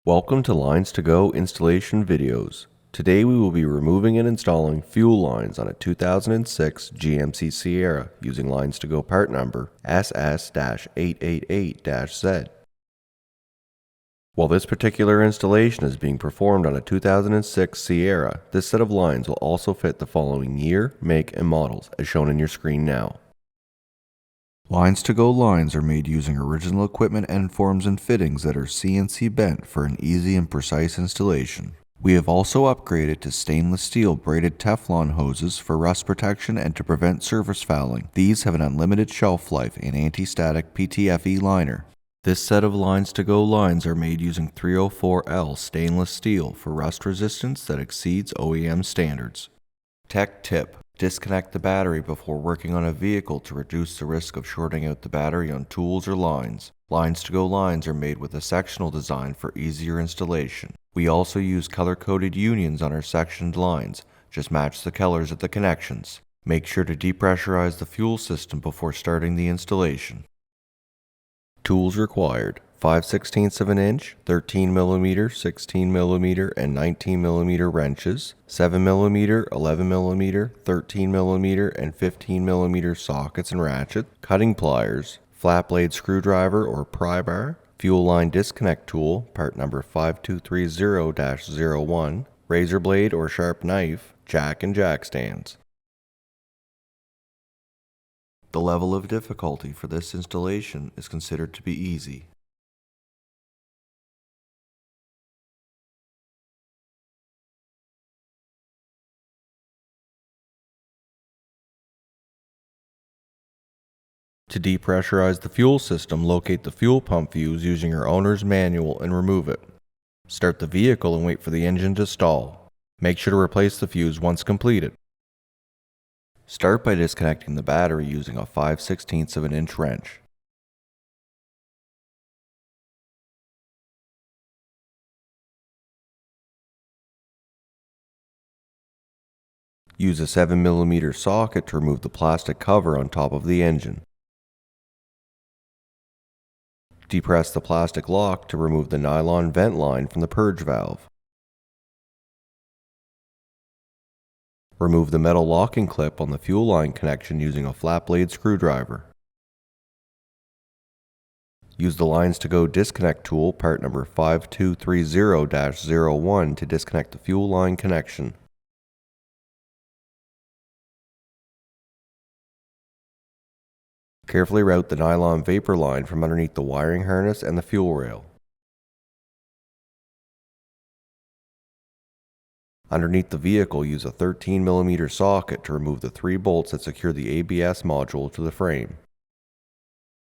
Welcome to LinesToGo installation videos. Today we will be removing and installing fuel lines on a 2006 GMC Sierra using LinesToGo part number SS-888-Z. While this particular installation is being performed on a 2006 Sierra, this set of lines will also fit the following year, make, and models as shown in your screen now. LinesToGo lines are made using original equipment end forms and fittings that are CNC bent for an easy and precise installation. We have also upgraded to stainless steel braided Teflon hoses for rust protection and to prevent surface fouling. These have an unlimited shelf life and anti-static PTFE liner. This set of LinesToGo lines are made using 304L stainless steel for rust resistance that exceeds OEM standards. Tech tip: disconnect the battery before working on a vehicle to reduce the risk of shorting out the battery on tools or lines. LinesToGo lines are made with a sectional design for easier installation. We also use color-coded unions on our sectioned lines. Just match the colors of the connections. Make sure to depressurize the fuel system before starting the installation. Tools required: 5/16 of an inch, 13mm, 16mm, and 19mm wrenches, 7mm, 11mm, 13mm, and 15mm sockets and ratchets, cutting pliers, flat blade screwdriver or pry bar, fuel line disconnect tool, part number 5230-01, razor blade or sharp knife, jack and jack stands. The level of difficulty for this installation is considered to be easy. To depressurize the fuel system, locate the fuel pump fuse using your owner's manual and remove it. Start the vehicle and wait for the engine to stall. Make sure to replace the fuse once completed. Start by disconnecting the battery using a 5/16 of an inch wrench. Use a 7mm socket to remove the plastic cover on top of the engine. Depress the plastic lock to remove the nylon vent line from the purge valve. Remove the metal locking clip on the fuel line connection using a flat blade screwdriver. Use the LinesToGo disconnect tool, part number 5230-01, to disconnect the fuel line connection. Carefully route the nylon vapor line from underneath the wiring harness and the fuel rail. Underneath the vehicle, use a 13mm socket to remove the 3 bolts that secure the ABS module to the frame.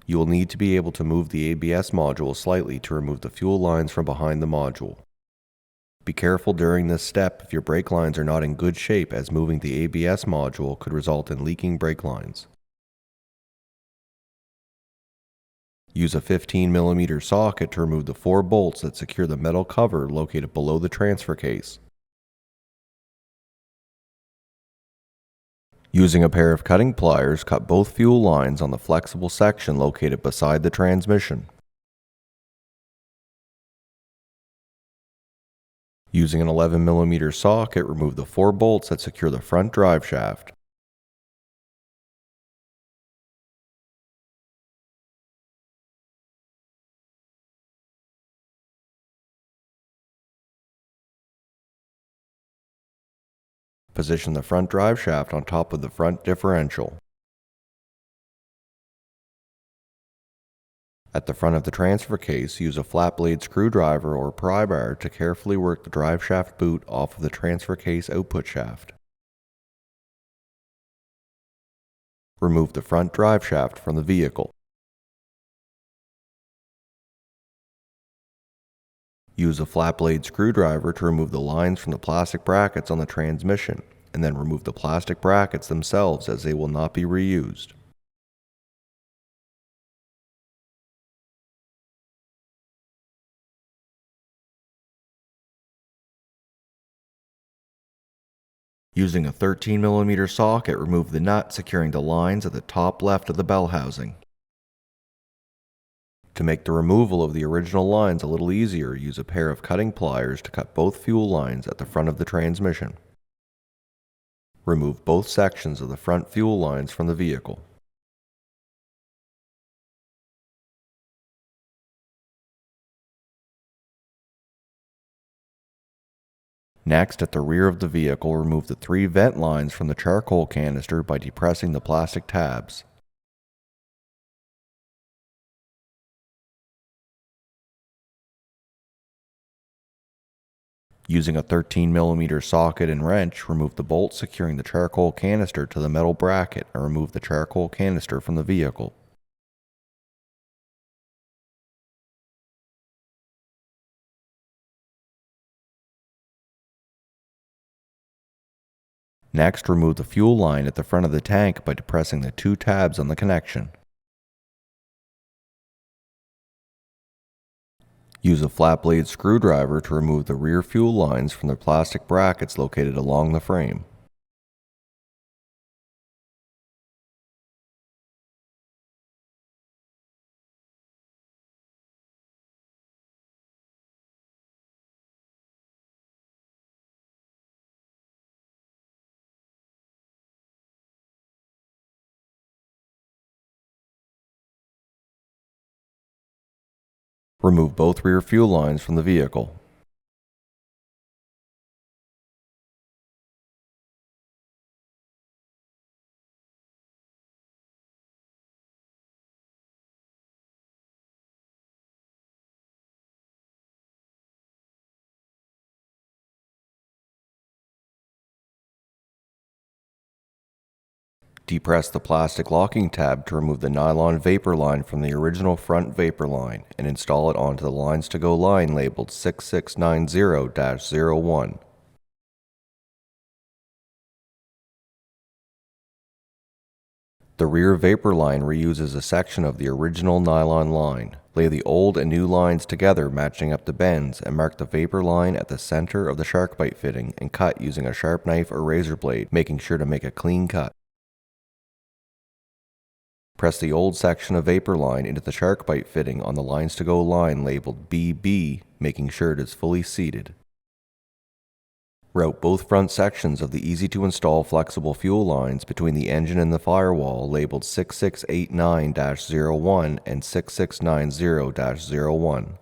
You will need to be able to move the ABS module slightly to remove the fuel lines from behind the module. Be careful during this step if your brake lines are not in good shape, as moving the ABS module could result in leaking brake lines. Use a 15mm socket to remove the 4 bolts that secure the metal cover located below the transfer case. Using a pair of cutting pliers, cut both fuel lines on the flexible section located beside the transmission. Using an 11mm socket, remove the 4 bolts that secure the front drive shaft. Position the front drive shaft on top of the front differential. At the front of the transfer case, use a flat blade screwdriver or pry bar to carefully work the drive shaft boot off of the transfer case output shaft. Remove the front drive shaft from the vehicle. Use a flat blade screwdriver to remove the lines from the plastic brackets on the transmission, and then remove the plastic brackets themselves as they will not be reused. Using a 13mm socket, remove the nut securing the lines at the top left of the bell housing. To make the removal of the original lines a little easier, use a pair of cutting pliers to cut both fuel lines at the front of the transmission. Remove both sections of the front fuel lines from the vehicle. Next, at the rear of the vehicle, remove the 3 vent lines from the charcoal canister by depressing the plastic tabs. Using a 13mm socket and wrench, remove the bolt securing the charcoal canister to the metal bracket and remove the charcoal canister from the vehicle. Next, remove the fuel line at the front of the tank by depressing the 2 tabs on the connection. Use a flat blade screwdriver to remove the rear fuel lines from the plastic brackets located along the frame. Remove both rear fuel lines from the vehicle. Depress the plastic locking tab to remove the nylon vapor line from the original front vapor line and install it onto the LinesToGo line labeled 6690-01. The rear vapor line reuses a section of the original nylon line. Lay the old and new lines together, matching up the bends, and mark the vapor line at the center of the shark bite fitting and cut using a sharp knife or razor blade, making sure to make a clean cut. Press the old section of vapor line into the shark bite fitting on the LinesToGo line labeled BB, making sure it is fully seated. Route both front sections of the easy-to-install flexible fuel lines between the engine and the firewall labeled 6689-01 and 6690-01.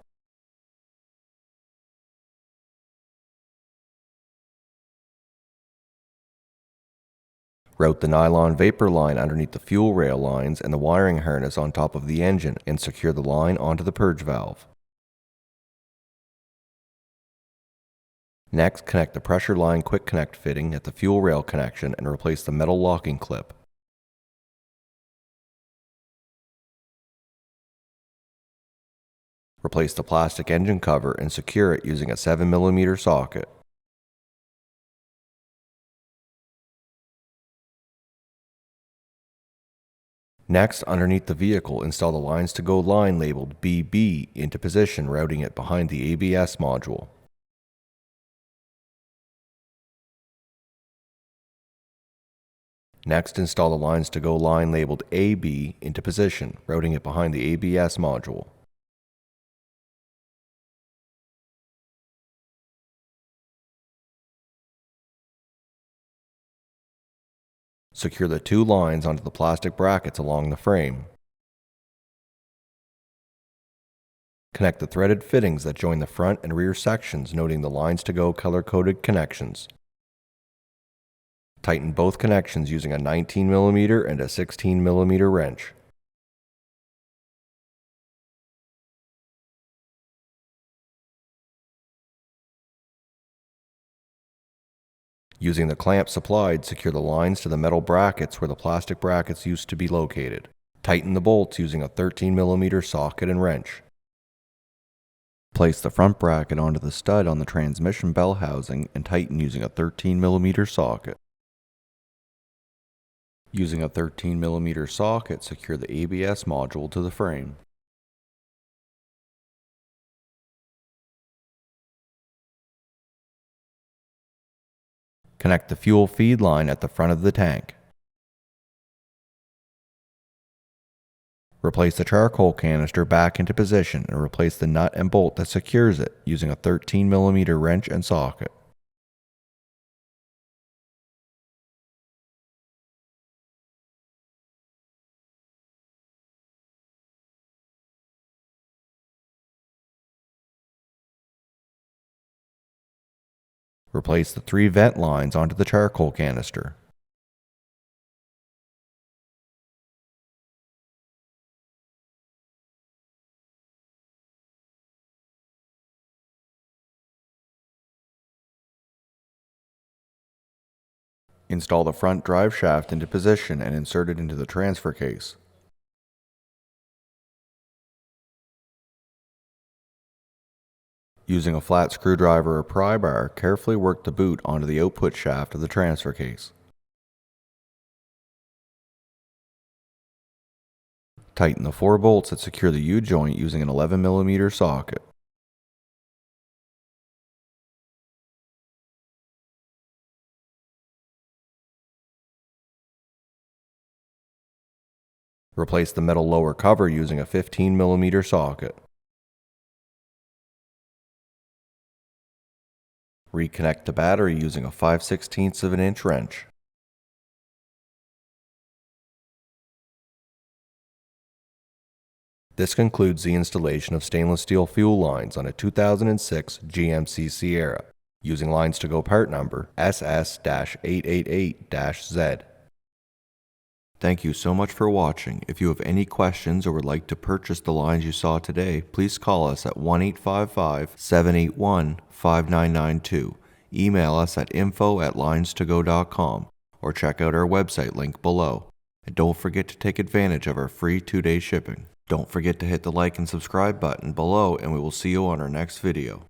Route the nylon vapor line underneath the fuel rail lines and the wiring harness on top of the engine and secure the line onto the purge valve. Next, connect the pressure line quick connect fitting at the fuel rail connection and replace the metal locking clip. Replace the plastic engine cover and secure it using a 7mm socket. Next, underneath the vehicle, install the LinesToGo line labeled BB into position, routing it behind the ABS module. Next, install the LinesToGo line labeled AB into position, routing it behind the ABS module. Secure the 2 lines onto the plastic brackets along the frame. Connect the threaded fittings that join the front and rear sections, noting the LinesToGo color-coded connections. Tighten both connections using a 19mm and a 16mm wrench. Using the clamp supplied, secure the lines to the metal brackets where the plastic brackets used to be located. Tighten the bolts using a 13mm socket and wrench. Place the front bracket onto the stud on the transmission bell housing and tighten using a 13mm socket. Using a 13mm socket, secure the ABS module to the frame. Connect the fuel feed line at the front of the tank. Replace the charcoal canister back into position and replace the nut and bolt that secures it using a 13mm wrench and socket. Replace the 3 vent lines onto the charcoal canister. Install the front drive shaft into position and insert it into the transfer case. Using a flat screwdriver or pry bar, carefully work the boot onto the output shaft of the transfer case. Tighten the 4 bolts that secure the U-joint using an 11mm socket. Replace the metal lower cover using a 15mm socket. Reconnect the battery using a 5/16 of an inch wrench. This concludes the installation of stainless steel fuel lines on a 2006 GMC Sierra using LinesToGo part number SS-888-Z. Thank you so much for watching. If you have any questions or would like to purchase the lines you saw today, please call us at 1-855-781-5992. Email us at info@linestogo.com or check out our website link below. And don't forget to take advantage of our free 2-day shipping. Don't forget to hit the like and subscribe button below, and we will see you on our next video.